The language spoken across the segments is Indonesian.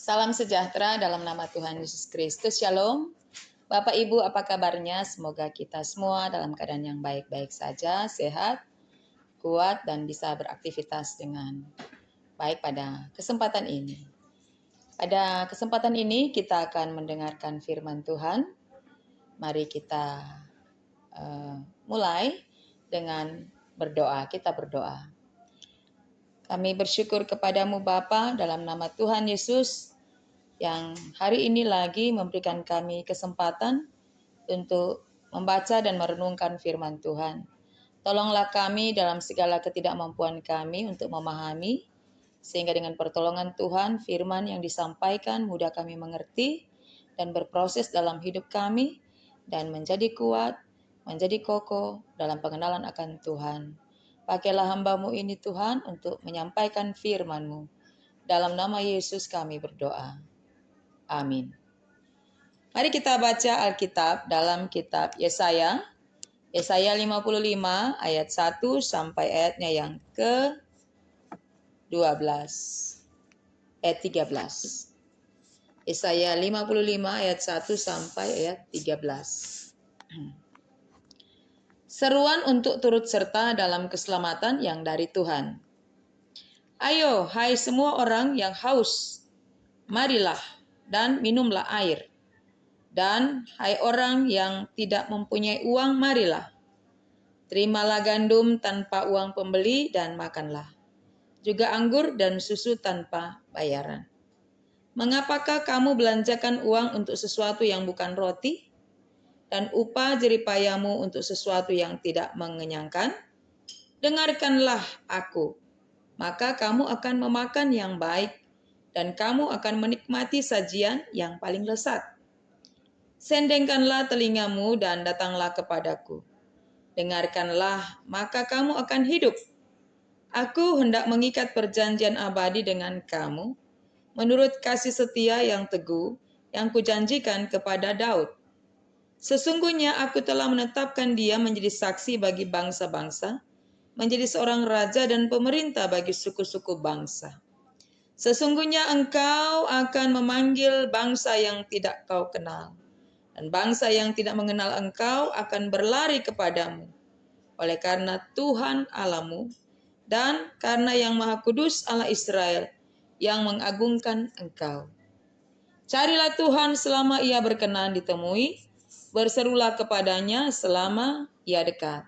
Salam sejahtera dalam nama Tuhan Yesus Kristus. Shalom. Bapak Ibu, apa kabarnya? Semoga kita semua dalam keadaan yang baik-baik saja, sehat, kuat, dan bisa beraktivitas dengan baik pada kesempatan ini. Pada kesempatan ini kita akan mendengarkan firman Tuhan. Mari kita mulai dengan berdoa. Kita berdoa. Kami bersyukur kepadamu Bapa dalam nama Tuhan Yesus yang hari ini lagi memberikan kami kesempatan untuk membaca dan merenungkan firman Tuhan. Tolonglah kami dalam segala ketidakmampuan kami untuk memahami, sehingga dengan pertolongan Tuhan, firman yang disampaikan mudah kami mengerti dan berproses dalam hidup kami, dan menjadi kuat, menjadi kokoh dalam pengenalan akan Tuhan. Pakailah hamba-Mu ini Tuhan untuk menyampaikan firman-Mu. Dalam nama Yesus kami berdoa. Amin. Mari kita baca Alkitab dalam kitab Yesaya. Yesaya 55 ayat 1 sampai ayatnya yang ke-12. Ayat 13. Yesaya 55 ayat 1 sampai ayat 13. Seruan untuk turut serta dalam keselamatan yang dari Tuhan. Ayo, hai semua orang yang haus, marilah dan minumlah air. Dan hai orang yang tidak mempunyai uang, marilah. Terimalah gandum tanpa uang pembeli dan makanlah. Juga anggur dan susu tanpa bayaran. Mengapakah kamu belanjakan uang untuk sesuatu yang bukan roti? Dan upah jeripayamu untuk sesuatu yang tidak mengenyangkan? Dengarkanlah aku, maka kamu akan memakan yang baik, dan kamu akan menikmati sajian yang paling lezat. Sendengkanlah telingamu dan datanglah kepadaku. Dengarkanlah, maka kamu akan hidup. Aku hendak mengikat perjanjian abadi dengan kamu, menurut kasih setia yang teguh yang kujanjikan kepada Daud. Sesungguhnya aku telah menetapkan dia menjadi saksi bagi bangsa-bangsa, menjadi seorang raja dan pemerintah bagi suku-suku bangsa. Sesungguhnya engkau akan memanggil bangsa yang tidak kau kenal, dan bangsa yang tidak mengenal engkau akan berlari kepadamu. Oleh karena Tuhan Allahmu dan karena yang Maha Kudus Allah Israel yang mengagungkan engkau. Carilah Tuhan selama ia berkenan ditemui, berserulah kepadanya selama ia dekat.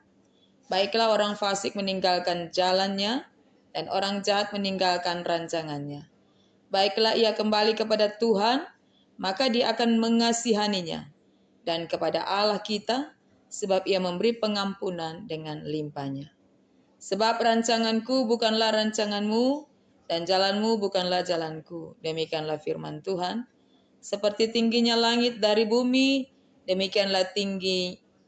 Baiklah orang fasik meninggalkan jalannya, dan orang jahat meninggalkan rancangannya. Baiklah ia kembali kepada Tuhan, maka dia akan mengasihaninya, dan kepada Allah kita, sebab ia memberi pengampunan dengan limpahnya. Sebab rancanganku bukanlah rancanganmu, dan jalanmu bukanlah jalanku. Demikianlah firman Tuhan. Seperti tingginya langit dari bumi, demikianlah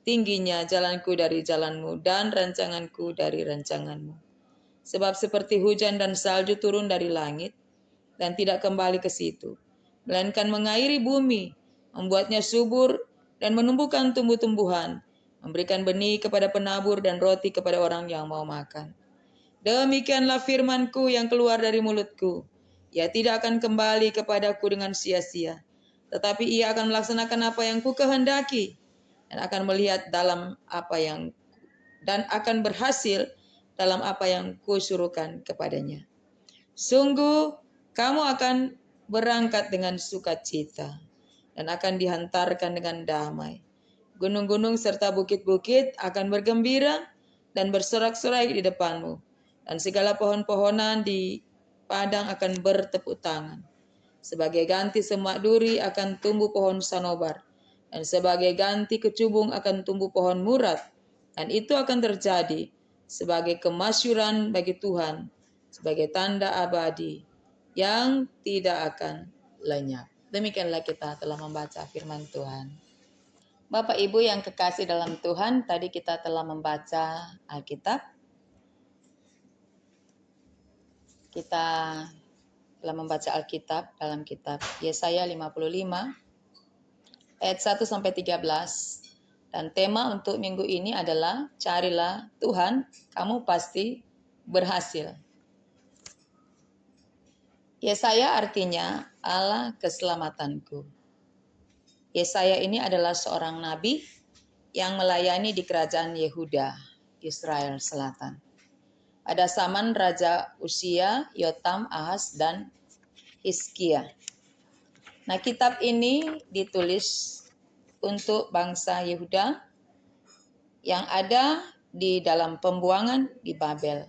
tingginya jalanku dari jalanmu, dan rancanganku dari rancanganmu. Sebab seperti hujan dan salju turun dari langit, dan tidak kembali ke situ, melainkan mengairi bumi, membuatnya subur, dan menumbuhkan tumbuh-tumbuhan, memberikan benih kepada penabur dan roti kepada orang yang mau makan. Demikianlah firmanku yang keluar dari mulutku. Ia tidak akan kembali kepadaku dengan sia-sia, tetapi ia akan melaksanakan apa yang kukehendaki, dan akan melihat dan akan berhasil dalam apa yang kusuruhkan kepadanya. Sungguh, kamu akan berangkat dengan sukacita, dan akan dihantarkan dengan damai. Gunung-gunung serta bukit-bukit akan bergembira dan bersorak-sorai di depanmu, dan segala pohon-pohonan di padang akan bertepuk tangan. Sebagai ganti semak duri akan tumbuh pohon sanobar, dan sebagai ganti kecubung akan tumbuh pohon murad, dan itu akan terjadi sebagai kemasyuran bagi Tuhan, sebagai tanda abadi yang tidak akan lenyap. Demikianlah kita telah membaca firman Tuhan. Bapak Ibu yang kekasih dalam Tuhan, tadi kita telah membaca Alkitab. Kita telah membaca Alkitab dalam kitab Yesaya 55 ayat 1 sampai 13. Dan tema untuk minggu ini adalah carilah Tuhan, kamu pasti berhasil. Yesaya artinya Allah keselamatanku. Yesaya ini adalah seorang nabi yang melayani di kerajaan Yehuda, Israel Selatan. Pada zaman Raja Usia, Yotam, Ahaz, dan Hizkia. Nah, kitab ini ditulis untuk bangsa Yehuda yang ada di dalam pembuangan di Babel.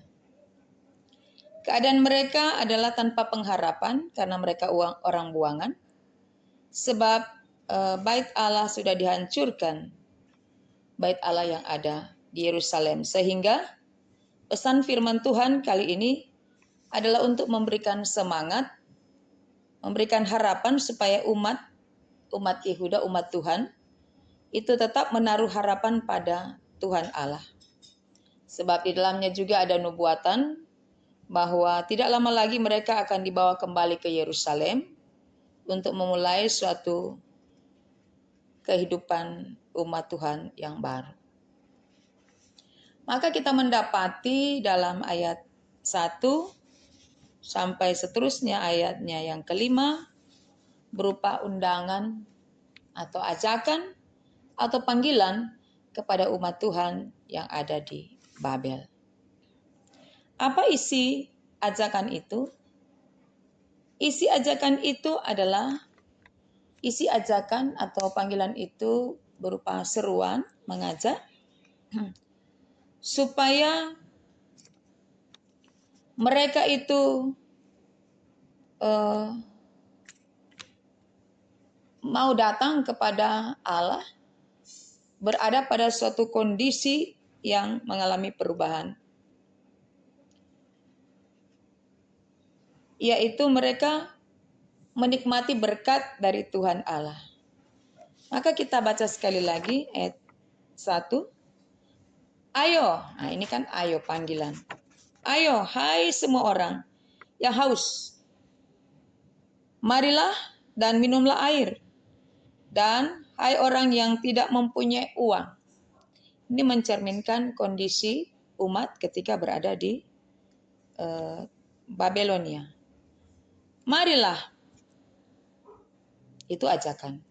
Keadaan mereka adalah tanpa pengharapan karena mereka orang buangan, sebab bait Allah sudah dihancurkan, bait Allah yang ada di Yerusalem, sehingga pesan firman Tuhan kali ini adalah untuk memberikan semangat, memberikan harapan supaya umat Yehuda, umat Tuhan, itu tetap menaruh harapan pada Tuhan Allah. Sebab di dalamnya juga ada nubuatan bahwa tidak lama lagi mereka akan dibawa kembali ke Yerusalem untuk memulai suatu kehidupan umat Tuhan yang baru. Maka kita mendapati dalam ayat 1 sampai seterusnya ayatnya yang kelima berupa undangan atau ajakan atau panggilan kepada umat Tuhan yang ada di Babel. Apa isi ajakan itu? Isi ajakan itu adalah, isi ajakan atau panggilan itu berupa seruan, mengajak, supaya mereka itu mau datang kepada Allah, berada pada suatu kondisi yang mengalami perubahan. Yaitu mereka menikmati berkat dari Tuhan Allah. Maka kita baca sekali lagi ayat 1. Ayo, nah ini kan ayo panggilan. Ayo, hai semua orang yang haus, marilah dan minumlah air. Dan hai orang yang tidak mempunyai uang. Ini mencerminkan kondisi umat ketika berada di Babelonia. Marilah, itu ajakan.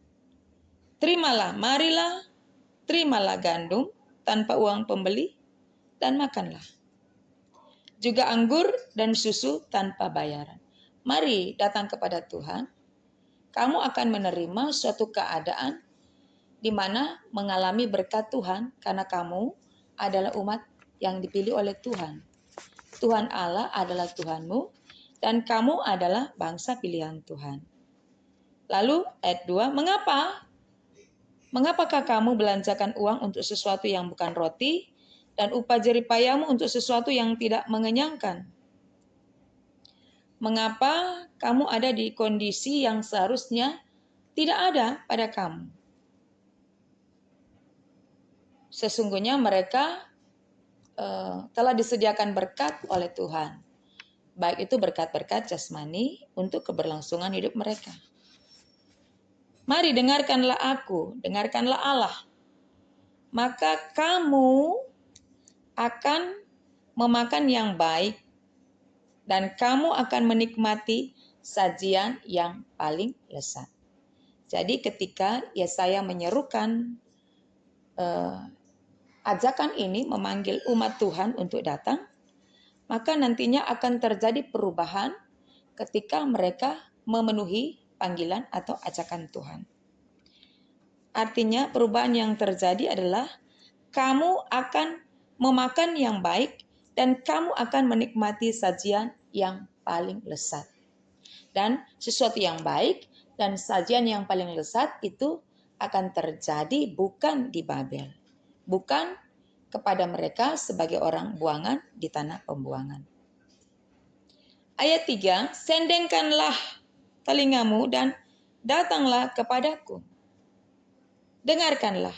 Terimalah, marilah, terimalah gandum tanpa uang pembeli dan makanlah. Juga anggur dan susu tanpa bayaran. Mari datang kepada Tuhan. Kamu akan menerima suatu keadaan di mana mengalami berkat Tuhan karena kamu adalah umat yang dipilih oleh Tuhan. Tuhan Allah adalah Tuhanmu dan kamu adalah bangsa pilihan Tuhan. Lalu ayat 2, mengapakah kamu belanjakan uang untuk sesuatu yang bukan roti dan upah jerih payahmu untuk sesuatu yang tidak mengenyangkan? Mengapa kamu ada di kondisi yang seharusnya tidak ada pada kamu? Sesungguhnya mereka telah disediakan berkat oleh Tuhan. Baik itu berkat-berkat jasmani untuk keberlangsungan hidup mereka. Mari dengarkanlah aku, dengarkanlah Allah. Maka kamu akan memakan yang baik dan kamu akan menikmati sajian yang paling lezat. Jadi ketika Yesaya menyerukan ajakan ini memanggil umat Tuhan untuk datang, maka nantinya akan terjadi perubahan ketika mereka memenuhi panggilan atau ajakan Tuhan. Artinya perubahan yang terjadi adalah kamu akan memakan yang baik dan kamu akan menikmati sajian yang paling lezat. Dan sesuatu yang baik dan sajian yang paling lezat itu akan terjadi bukan di Babel. Bukan kepada mereka sebagai orang buangan di tanah pembuangan. Ayat 3, sendengkanlah telingamu dan datanglah kepadaku. Dengarkanlah,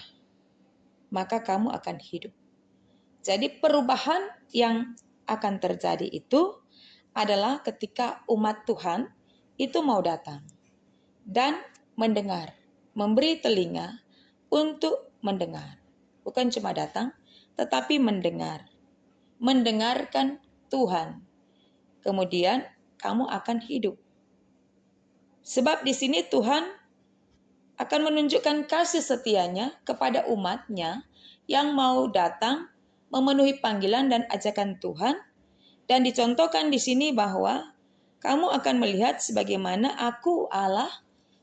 maka kamu akan hidup. Jadi perubahan yang akan terjadi itu adalah ketika umat Tuhan itu mau datang dan mendengar, memberi telinga untuk mendengar. Bukan cuma datang, tetapi mendengar. Mendengarkan Tuhan. Kemudian kamu akan hidup. Sebab di sini Tuhan akan menunjukkan kasih setianya kepada umatnya yang mau datang memenuhi panggilan dan ajakan Tuhan. Dan dicontohkan di sini bahwa kamu akan melihat sebagaimana aku Allah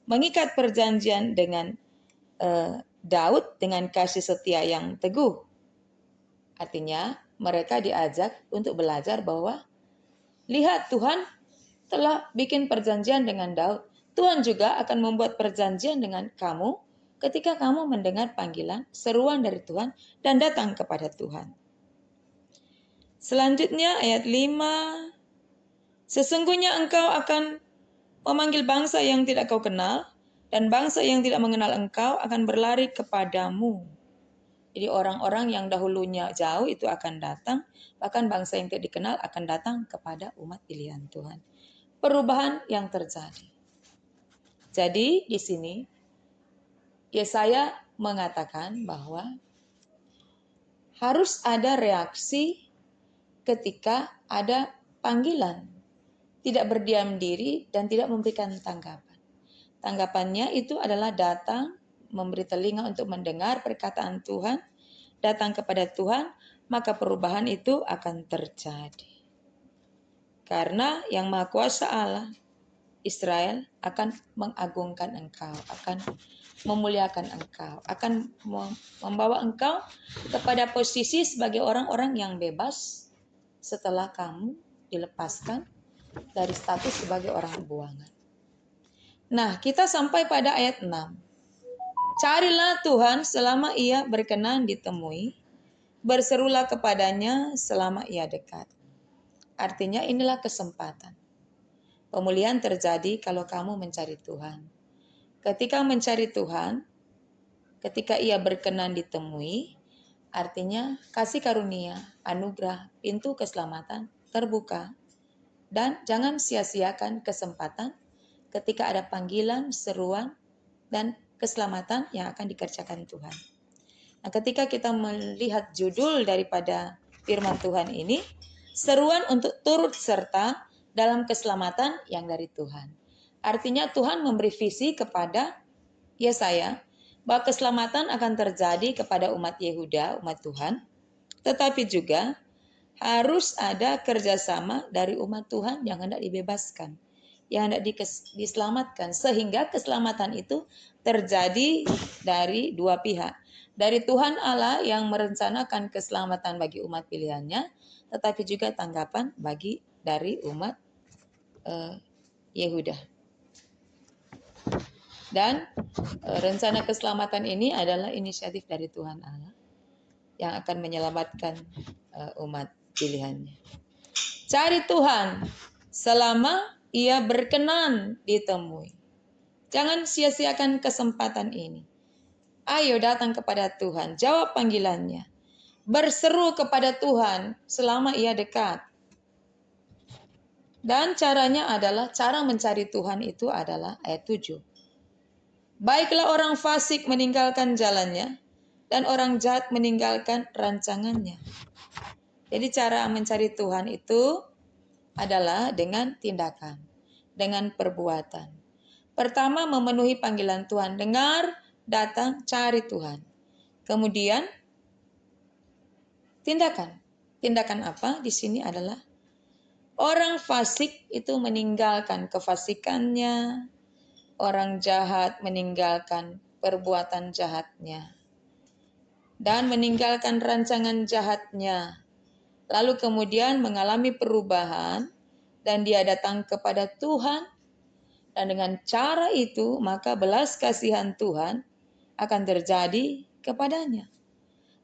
mengikat perjanjian dengan Daud dengan kasih setia yang teguh. Artinya mereka diajak untuk belajar bahwa lihat Tuhan telah bikin perjanjian dengan Daud. Tuhan juga akan membuat perjanjian dengan kamu ketika kamu mendengar panggilan, seruan dari Tuhan dan datang kepada Tuhan. Selanjutnya ayat 5. Sesungguhnya engkau akan memanggil bangsa yang tidak kau kenal, dan bangsa yang tidak mengenal engkau akan berlari kepadamu. Jadi orang-orang yang dahulunya jauh itu akan datang, bahkan bangsa yang tidak dikenal akan datang kepada umat pilihan Tuhan. Perubahan yang terjadi. Jadi di sini Yesaya mengatakan bahwa harus ada reaksi ketika ada panggilan. Tidak berdiam diri dan tidak memberikan tanggapan. Tanggapannya itu adalah datang, memberi telinga untuk mendengar perkataan Tuhan, datang kepada Tuhan, maka perubahan itu akan terjadi. Karena yang Maha Kuasa Allah, Israel akan mengagungkan engkau, akan memuliakan engkau, akan membawa engkau kepada posisi sebagai orang-orang yang bebas setelah kamu dilepaskan dari status sebagai orang buangan. Nah, kita sampai pada ayat 6. Carilah Tuhan selama ia berkenan ditemui, berserulah kepadanya selama ia dekat. Artinya inilah kesempatan. Pemulihan terjadi kalau kamu mencari Tuhan. Ketika mencari Tuhan, ketika ia berkenan ditemui, artinya kasih karunia, anugerah, pintu keselamatan terbuka. Dan jangan sia-siakan kesempatan ketika ada panggilan, seruan, dan keselamatan yang akan dikerjakan Tuhan. Nah, ketika kita melihat judul daripada firman Tuhan ini, seruan untuk turut serta dalam keselamatan yang dari Tuhan. Artinya Tuhan memberi visi kepada Yesaya bahwa keselamatan akan terjadi kepada umat Yehuda, umat Tuhan, tetapi juga harus ada kerjasama dari umat Tuhan yang hendak dibebaskan, yang hendak diselamatkan, sehingga keselamatan itu terjadi dari dua pihak. Dari Tuhan Allah yang merencanakan keselamatan bagi umat pilihannya, tetapi juga tanggapan bagi dari umat Yehuda. Dan rencana keselamatan ini adalah inisiatif dari Tuhan Allah yang akan menyelamatkan umat pilihannya. Cari Tuhan selama ia berkenan ditemui. Jangan sia-siakan kesempatan ini. Ayo datang kepada Tuhan, jawab panggilannya. Berseru kepada Tuhan selama ia dekat. Dan caranya adalah, cara mencari Tuhan itu adalah ayat 7. Baiklah orang fasik meninggalkan jalannya, dan orang jahat meninggalkan rancangannya. Jadi cara mencari Tuhan itu adalah dengan tindakan, dengan perbuatan. Pertama, memenuhi panggilan Tuhan. Dengar, datang, cari Tuhan. Kemudian, tindakan. Tindakan apa? Di sini adalah orang fasik itu meninggalkan kefasikannya, orang jahat meninggalkan perbuatan jahatnya, dan meninggalkan rancangan jahatnya. Lalu kemudian mengalami perubahan dan dia datang kepada Tuhan. Dan dengan cara itu maka belas kasihan Tuhan akan terjadi kepadanya.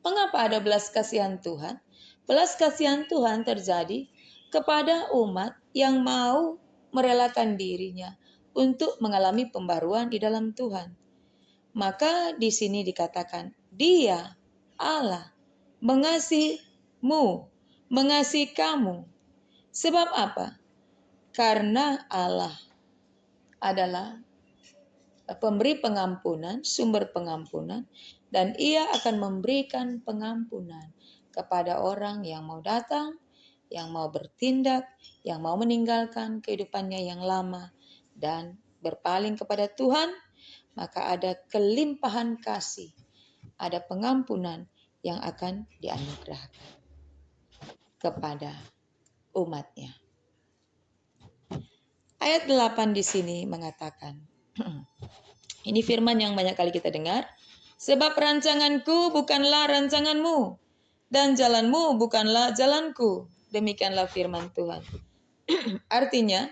Mengapa ada belas kasihan Tuhan? Belas kasihan Tuhan terjadi kepada umat yang mau merelakan dirinya untuk mengalami pembaruan di dalam Tuhan. Maka di sini dikatakan, Dia, Allah, mengasihimu, mengasihi kamu. Sebab apa? Karena Allah adalah pemberi pengampunan, sumber pengampunan, dan ia akan memberikan pengampunan kepada orang yang mau datang, yang mau bertindak, yang mau meninggalkan kehidupannya yang lama, dan berpaling kepada Tuhan, maka ada kelimpahan kasih, ada pengampunan yang akan dianugerahkan kepada umatnya. Ayat 8 di sini mengatakan, ini firman yang banyak kali kita dengar, sebab rancanganku bukanlah rancanganmu, dan jalanmu bukanlah jalanku. Demikianlah firman Tuhan. Artinya,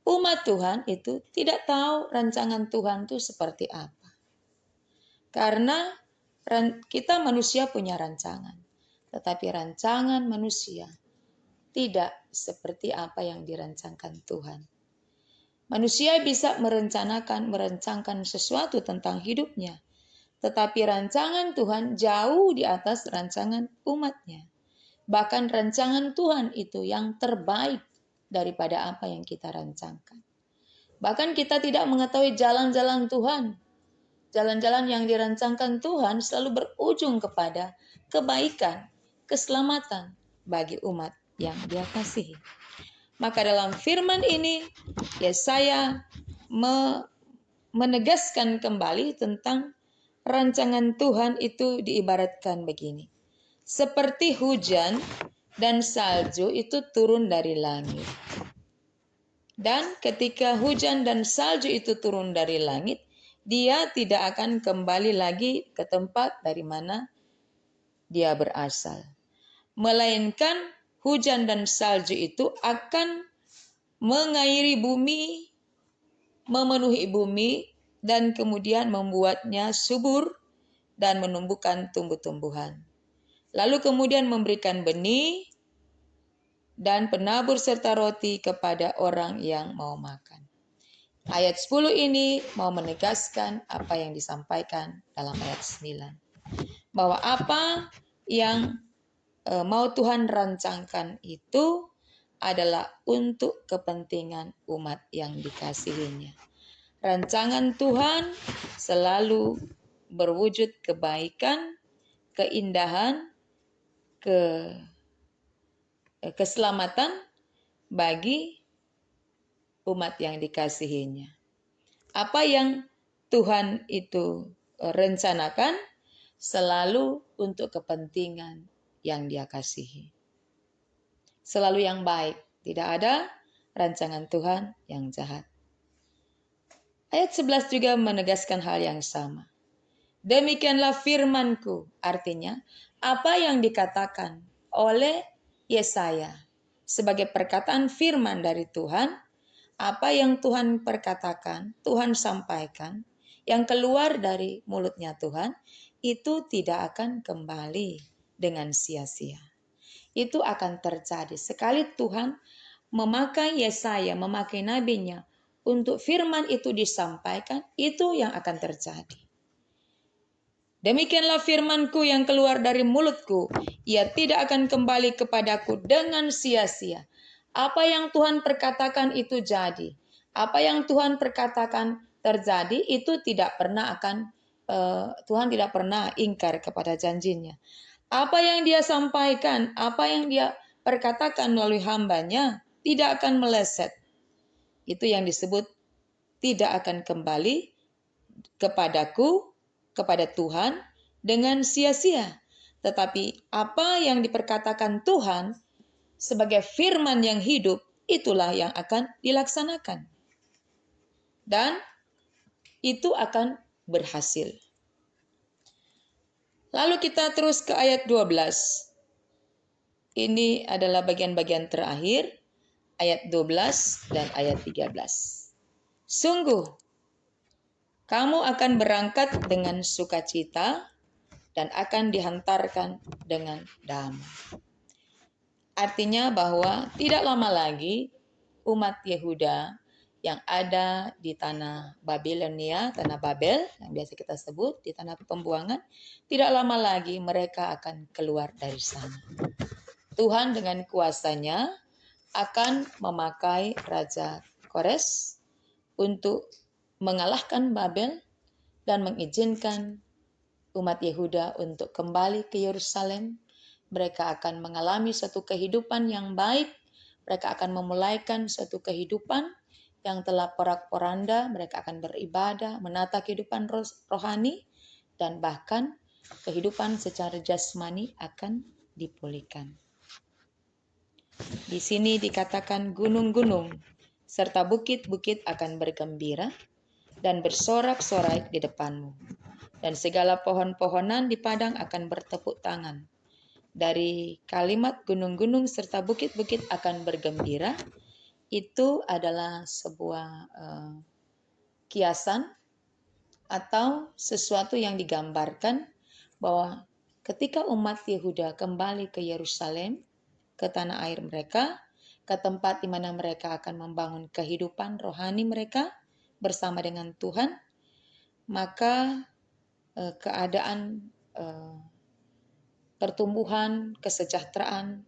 umat Tuhan itu tidak tahu rancangan Tuhan itu seperti apa. Karena kita manusia punya rancangan, tetapi rancangan manusia tidak seperti apa yang dirancangkan Tuhan. Manusia bisa merancangkan sesuatu tentang hidupnya, tetapi rancangan Tuhan jauh di atas rancangan umatnya. Bahkan rancangan Tuhan itu yang terbaik daripada apa yang kita rancangkan. Bahkan kita tidak mengetahui jalan-jalan Tuhan. Jalan-jalan yang dirancangkan Tuhan selalu berujung kepada kebaikan, keselamatan bagi umat yang Dia kasihi. Maka dalam firman ini, Yesaya menegaskan kembali tentang rancangan Tuhan itu diibaratkan begini. Seperti hujan dan salju itu turun dari langit. Dan ketika hujan dan salju itu turun dari langit, dia tidak akan kembali lagi ke tempat dari mana dia berasal. Melainkan hujan dan salju itu akan mengairi bumi, memenuhi bumi, dan kemudian membuatnya subur dan menumbuhkan tumbuh-tumbuhan. Lalu kemudian memberikan benih dan penabur serta roti kepada orang yang mau makan. Ayat 10 ini mau menegaskan apa yang disampaikan dalam ayat 9. Bahwa apa yang mau Tuhan rancangkan itu adalah untuk kepentingan umat yang dikasihinya. Rancangan Tuhan selalu berwujud kebaikan, keindahan, keselamatan bagi umat yang dikasihinya. Apa yang Tuhan itu rencanakan selalu untuk kepentingan yang Dia kasihi. Selalu yang baik, tidak ada rancangan Tuhan yang jahat. Ayat 11 juga menegaskan hal yang sama. Demikianlah firmanku, artinya apa yang dikatakan oleh Yesaya sebagai perkataan firman dari Tuhan, apa yang Tuhan perkatakan, Tuhan sampaikan, yang keluar dari mulutnya Tuhan, itu tidak akan kembali dengan sia-sia. Itu akan terjadi. Sekali Tuhan memakai Yesaya, memakai nabinya, untuk firman itu disampaikan, itu yang akan terjadi. Demikianlah firmanku yang keluar dari mulutku, ia tidak akan kembali kepadaku dengan sia-sia. Apa yang Tuhan perkatakan itu jadi. Apa yang Tuhan perkatakan terjadi itu tidak pernah Tuhan tidak pernah ingkar kepada janjinya. Apa yang Dia sampaikan, apa yang Dia perkatakan melalui hambanya tidak akan meleset. Itu yang disebut tidak akan kembali kepadaku, kepada Tuhan dengan sia-sia. Tetapi apa yang diperkatakan Tuhan sebagai firman yang hidup, itulah yang akan dilaksanakan. Dan itu akan berhasil. Lalu kita terus ke ayat 12. Ini adalah bagian-bagian terakhir, ayat 12 dan ayat 13. Sungguh, kamu akan berangkat dengan sukacita dan akan dihantarkan dengan damai. Artinya bahwa tidak lama lagi umat Yehuda yang ada di tanah Babilonia, tanah Babel yang biasa kita sebut di tanah pembuangan, tidak lama lagi mereka akan keluar dari sana. Tuhan dengan kuasanya akan memakai Raja Kores untuk mengalahkan Babel dan mengizinkan umat Yehuda untuk kembali ke Yerusalem. Mereka akan mengalami suatu kehidupan yang baik. Mereka akan memulaikan suatu kehidupan yang telah porak-poranda, mereka akan beribadah, menata kehidupan rohani, dan bahkan kehidupan secara jasmani akan dipulihkan. Di sini dikatakan gunung-gunung serta bukit-bukit akan bergembira dan bersorak-sorai di depanmu. Dan segala pohon-pohonan di padang akan bertepuk tangan. Dari kalimat gunung-gunung serta bukit-bukit akan bergembira, itu adalah sebuah kiasan atau sesuatu yang digambarkan bahwa ketika umat Yehuda kembali ke Yerusalem, ke tanah air mereka, ke tempat di mana mereka akan membangun kehidupan rohani mereka bersama dengan Tuhan, maka keadaan pertumbuhan, kesejahteraan,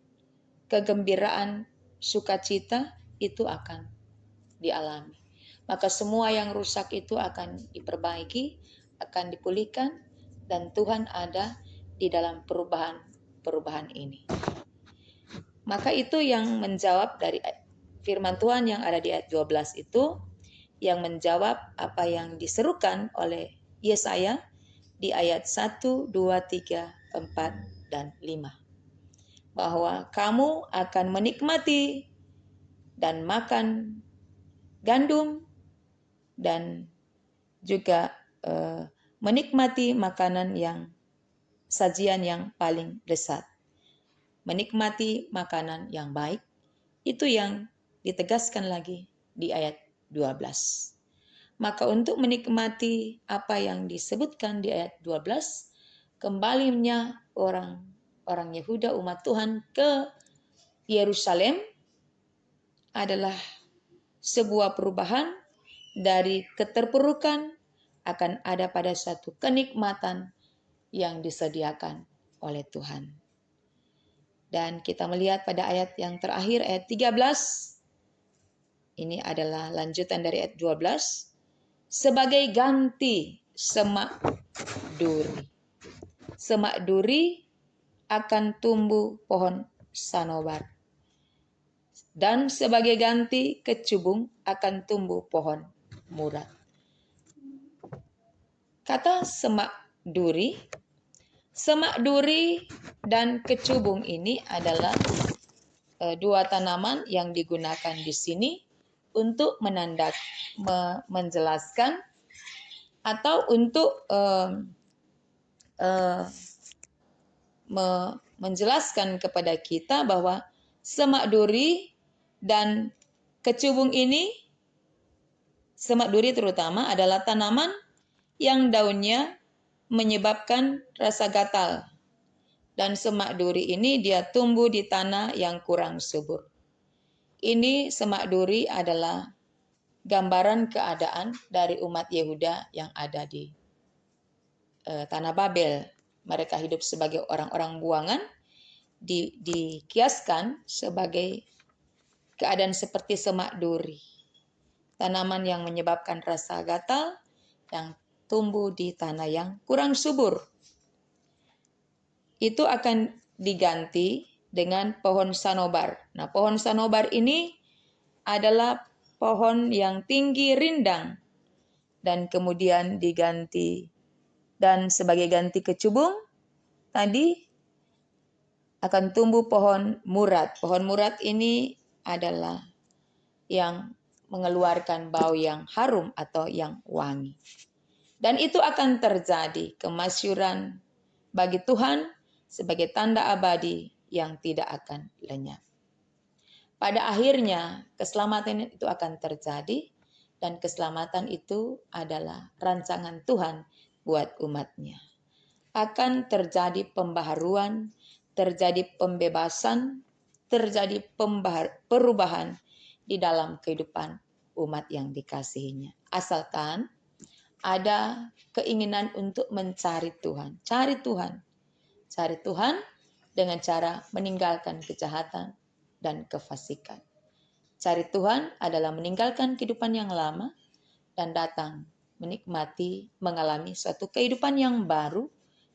kegembiraan, sukacita itu akan dialami. Maka semua yang rusak itu akan diperbaiki, akan dipulihkan, dan Tuhan ada di dalam perubahan ini. Maka itu yang menjawab dari firman Tuhan yang ada di ayat 12 itu, yang menjawab apa yang diserukan oleh Yesaya di ayat 1, 2, 3, 4, dan 5. Bahwa kamu akan menikmati dan makan gandum dan juga menikmati makanan yang sajian yang paling lezat. Menikmati makanan yang baik, itu yang ditegaskan lagi di ayat 12. Maka untuk menikmati apa yang disebutkan di ayat 12, kembalinya orang Yehuda umat Tuhan ke Yerusalem adalah sebuah perubahan dari keterpurukan akan ada pada suatu kenikmatan yang disediakan oleh Tuhan. Dan kita melihat pada ayat yang terakhir, ayat 13. Ini adalah lanjutan dari ayat 12. Sebagai ganti semak duri. Semak duri akan tumbuh pohon sanobar. Dan sebagai ganti kecubung akan tumbuh pohon murad. Kata semak duri dan kecubung ini adalah dua tanaman yang digunakan di sini untuk menjelaskan atau untuk menjelaskan kepada kita bahwa semak duri dan kecubung ini, semak duri terutama adalah tanaman yang daunnya menyebabkan rasa gatal. Dan semak duri ini dia tumbuh di tanah yang kurang subur. Ini semak duri adalah gambaran keadaan dari umat Yehuda yang ada di tanah Babel. Mereka hidup sebagai orang-orang buangan, dikiaskan sebagai keadaan seperti semak duri. Tanaman yang menyebabkan rasa gatal yang tumbuh di tanah yang kurang subur. Itu akan diganti dengan pohon sanobar. Nah, pohon sanobar ini adalah pohon yang tinggi rindang dan kemudian diganti dan sebagai ganti kecubung tadi akan tumbuh pohon murad. Pohon murad ini adalah yang mengeluarkan bau yang harum atau yang wangi. Dan itu akan terjadi kemasyuran bagi Tuhan sebagai tanda abadi yang tidak akan lenyap. Pada akhirnya keselamatan itu akan terjadi dan keselamatan itu adalah rancangan Tuhan buat umatnya. Akan terjadi pembaharuan, terjadi pembebasan, terjadi perubahan di dalam kehidupan umat yang dikasihinya. Asalkan ada keinginan untuk mencari Tuhan. Cari Tuhan dengan cara meninggalkan kejahatan dan kefasikan. Cari Tuhan adalah meninggalkan kehidupan yang lama dan datang menikmati, mengalami suatu kehidupan yang baru,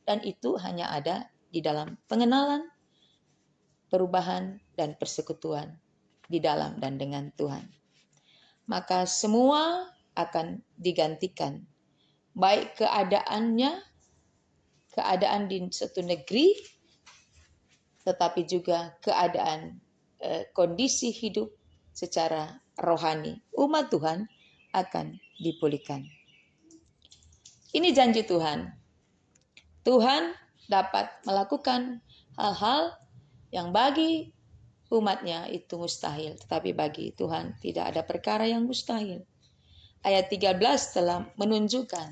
dan itu hanya ada di dalam pengenalan, perubahan, dan persekutuan di dalam dan dengan Tuhan. maka semua akan digantikan. Baik keadaannya, keadaan di suatu negeri, tetapi juga keadaan kondisi hidup secara rohani. Umat Tuhan akan dipulihkan. Ini janji Tuhan. Tuhan dapat melakukan hal-hal yang bagi umatnya itu mustahil. Tetapi bagi Tuhan tidak ada perkara yang mustahil. Ayat 13 telah menunjukkan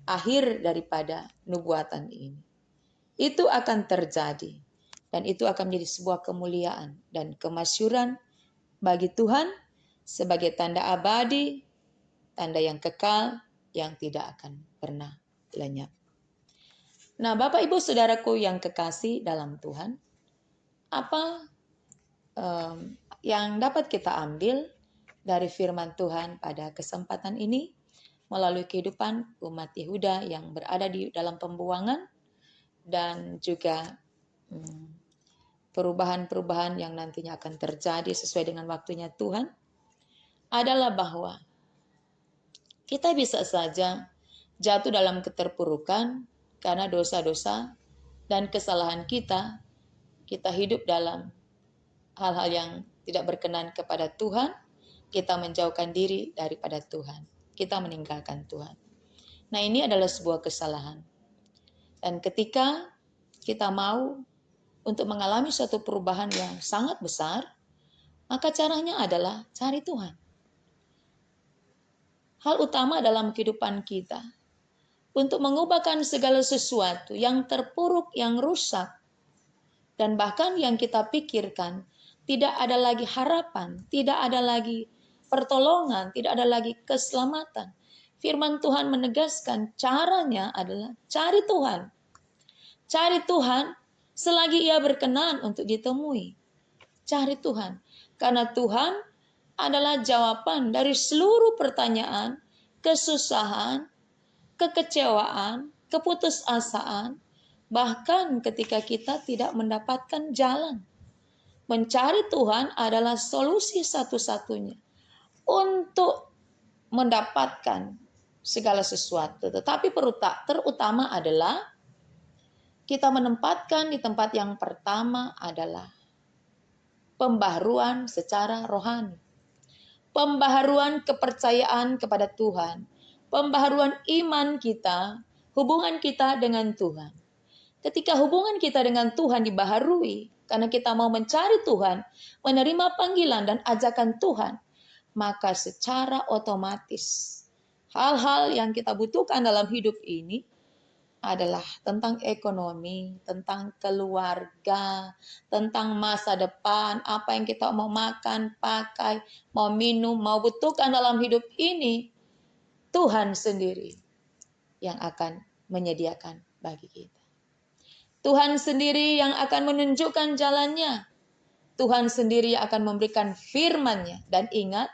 akhir daripada nubuatan ini. Itu akan terjadi. Dan itu akan menjadi sebuah kemuliaan dan kemasyuran bagi Tuhan sebagai tanda abadi, tanda yang kekal, yang tidak akan pernah lenyap. Nah, Bapak Ibu Saudaraku yang kekasih dalam Tuhan, apa yang dapat kita ambil dari firman Tuhan pada kesempatan ini melalui kehidupan umat Yehuda yang berada di dalam pembuangan dan juga perubahan-perubahan yang nantinya akan terjadi sesuai dengan waktunya Tuhan adalah bahwa kita bisa saja jatuh dalam keterpurukan karena dosa-dosa dan kesalahan kita. Kita hidup dalam hal-hal yang tidak berkenan kepada Tuhan, kita menjauhkan diri daripada Tuhan, kita meninggalkan Tuhan. Nah, ini adalah sebuah kesalahan. Dan ketika kita mau untuk mengalami suatu perubahan yang sangat besar, maka caranya adalah cari Tuhan. Hal utama dalam kehidupan kita untuk mengubahkan segala sesuatu yang terpuruk, yang rusak, dan bahkan yang kita pikirkan tidak ada lagi harapan, tidak ada lagi pertolongan, tidak ada lagi keselamatan. Firman Tuhan menegaskan caranya adalah cari Tuhan. Cari Tuhan selagi Ia berkenan untuk ditemui. Cari Tuhan. Karena Tuhan adalah jawaban dari seluruh pertanyaan, kesusahan, kekecewaan, keputusasaan, bahkan ketika kita tidak mendapatkan jalan. Mencari Tuhan adalah solusi satu-satunya untuk mendapatkan segala sesuatu. Tetapi terutama adalah kita menempatkan di tempat yang pertama adalah pembaharuan secara rohani. Pembaharuan kepercayaan kepada Tuhan. Pembaharuan iman kita, hubungan kita dengan Tuhan. Ketika hubungan kita dengan Tuhan dibaharui, karena kita mau mencari Tuhan, menerima panggilan dan ajakan Tuhan, maka secara otomatis hal-hal yang kita butuhkan dalam hidup ini adalah tentang ekonomi, tentang keluarga, tentang masa depan, apa yang kita mau makan, pakai, mau minum, mau butuhkan dalam hidup ini, Tuhan sendiri yang akan menyediakan bagi kita. Tuhan sendiri yang akan menunjukkan jalannya. Tuhan sendiri yang akan memberikan firman-Nya. Dan ingat,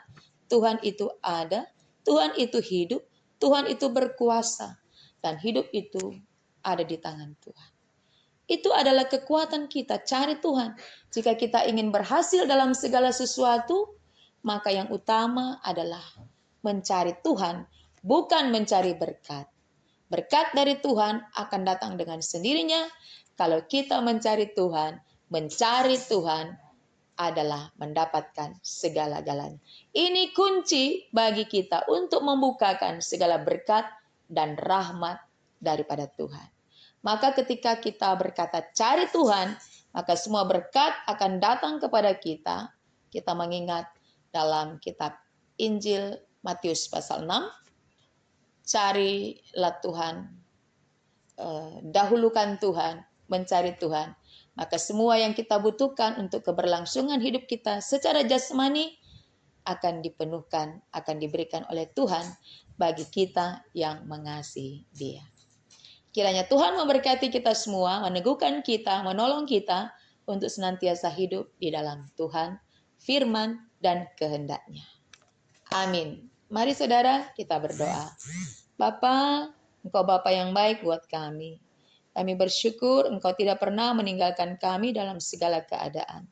Tuhan itu ada, Tuhan itu hidup, Tuhan itu berkuasa. Dan hidup itu ada di tangan Tuhan. Itu adalah kekuatan kita, cari Tuhan. Jika kita ingin berhasil dalam segala sesuatu, maka yang utama adalah mencari Tuhan, bukan mencari berkat. Berkat dari Tuhan akan datang dengan sendirinya. Kalau kita mencari Tuhan adalah mendapatkan segala-galanya. Ini kunci bagi kita untuk membukakan segala berkat dan rahmat daripada Tuhan. Maka ketika kita berkata cari Tuhan, maka semua berkat akan datang kepada kita. Kita mengingat dalam kitab Injil Matius pasal 6, carilah Tuhan, dahulukan Tuhan, mencari Tuhan. Maka semua yang kita butuhkan untuk keberlangsungan hidup kita secara jasmani akan dipenuhkan, akan diberikan oleh Tuhan bagi kita yang mengasihi Dia. Kiranya Tuhan memberkati kita semua, meneguhkan kita, menolong kita untuk senantiasa hidup di dalam Tuhan, firman, dan kehendak-Nya. Amin. Mari saudara kita berdoa. Bapa, Engkau Bapa yang baik buat kami. Kami bersyukur Engkau tidak pernah meninggalkan kami dalam segala keadaan.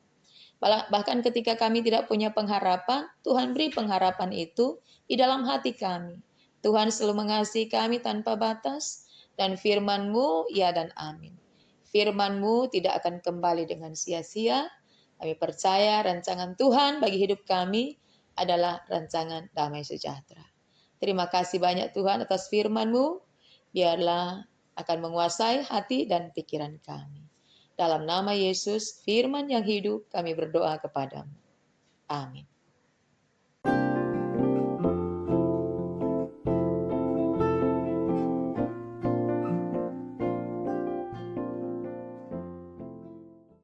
Bahkan ketika kami tidak punya pengharapan, Tuhan beri pengharapan itu di dalam hati kami. Tuhan selalu mengasihi kami tanpa batas, dan firman-Mu ya dan amin. Firman-Mu tidak akan kembali dengan sia-sia. Kami percaya rancangan Tuhan bagi hidup kami adalah rancangan damai sejahtera. Terima kasih banyak Tuhan atas firman-Mu. Biarlah akan menguasai hati dan pikiran kami. Dalam nama Yesus, firman yang hidup, kami berdoa kepadamu. Amin.